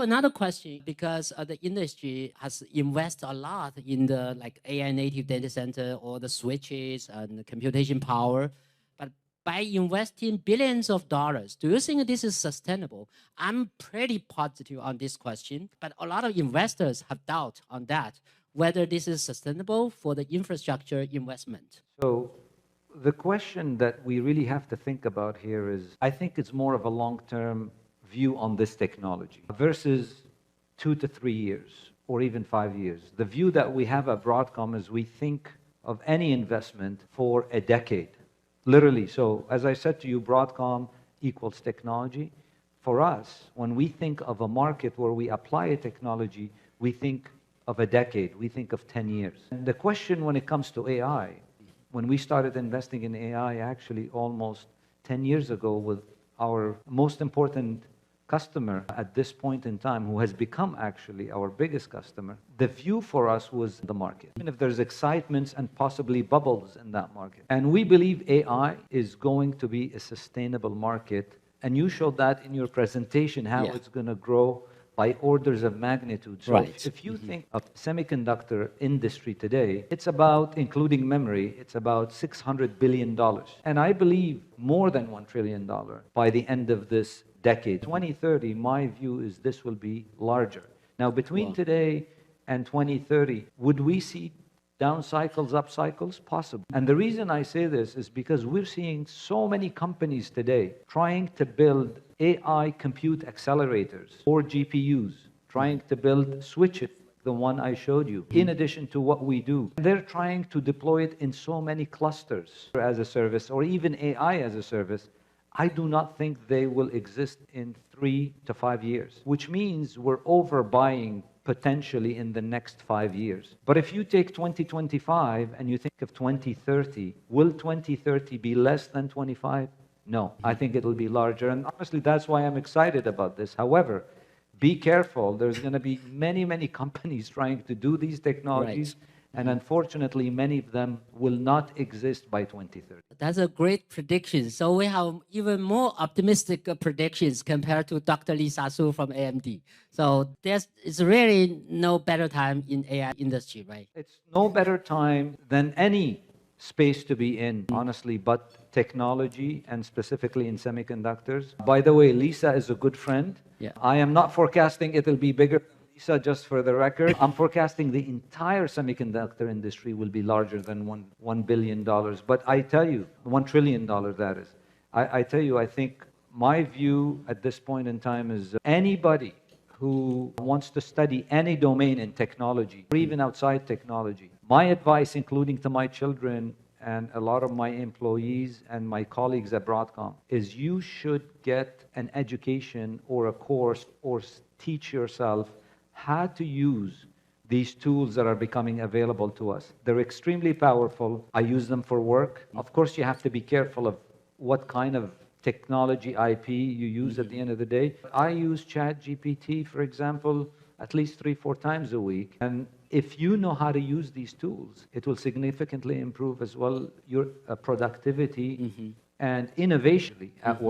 have another question because the industry has invested a lot in the like AI native data center or the switches and the computation power. But by investing billions of dollars, do you think this is sustainable? I'm pretty positive on this question, but a lot of investors have doubt on that, whether this is sustainable for the infrastructure investment. So the question that we really have to think about here is, I think it's more of a long-term view on this technology versus 2 to 3 years or even 5 years. The view that we have at Broadcom is we think of any investment for a decade, literally. So as I said to you, Broadcom equals technology. For us, when we think of a market where we apply a technology, we think of a decade, we think of 10 years. And the question when it comes to AI, when we started investing in AI actually almost 10 years ago with our most important customer at this point in time, who has become actually our biggest customer, the view for us was the market. Even if there's excitements and possibly bubbles in that market. And we believe AI is going to be a sustainable market. And you showed that in your presentation, how it's going to grow by orders of magnitude. So if you think of semiconductor industry today, it's about, including memory, it's about $600 billion. And I believe more than $1 trillion by the end of this decade. 2030, my view is this will be larger. Now, between today and 2030, would we see down cycles, up cycles? Possible. And the reason I say this is because we're seeing so many companies today trying to build AI compute accelerators or GPUs, trying to build switches, the one I showed you, in addition to what we do. They're trying to deploy it in so many clusters as a service, or even AI as a service. I do not think they will exist in 3 to 5 years, which means we're overbuying potentially in the next 5 years. But if you take 2025 and you think of 2030, will 2030 be less than 25? No, I think it'll be larger. And honestly, that's why I'm excited about this. However, be careful. There's going to be many, many companies trying to do these technologies. And unfortunately, many of them will not exist by 2030. That's a great prediction. So we have even more optimistic predictions compared to Dr. Lisa Su from AMD. So it's really no better time in AI industry, right? It's no better time than any space to be in, honestly, but technology and specifically in semiconductors. By the way, Lisa is a good friend. I am not forecasting it'll be bigger. Just for the record, I'm forecasting the entire semiconductor industry will be larger than $1 billion. But I tell you, $1 trillion, that is. I tell you, I think my view at this point in time is anybody who wants to study any domain in technology, or even outside technology, my advice, including to my children and a lot of my employees and my colleagues at Broadcom, is you should get an education or a course or teach yourself how to use these tools that are becoming available to us. They're extremely powerful. I use them for work. Of course, you have to be careful of what kind of technology IP you use at the end of the day. I use ChatGPT, for example, at least 3-4 times a week. And if you know how to use these tools, it will significantly improve as well your productivity and innovation at work.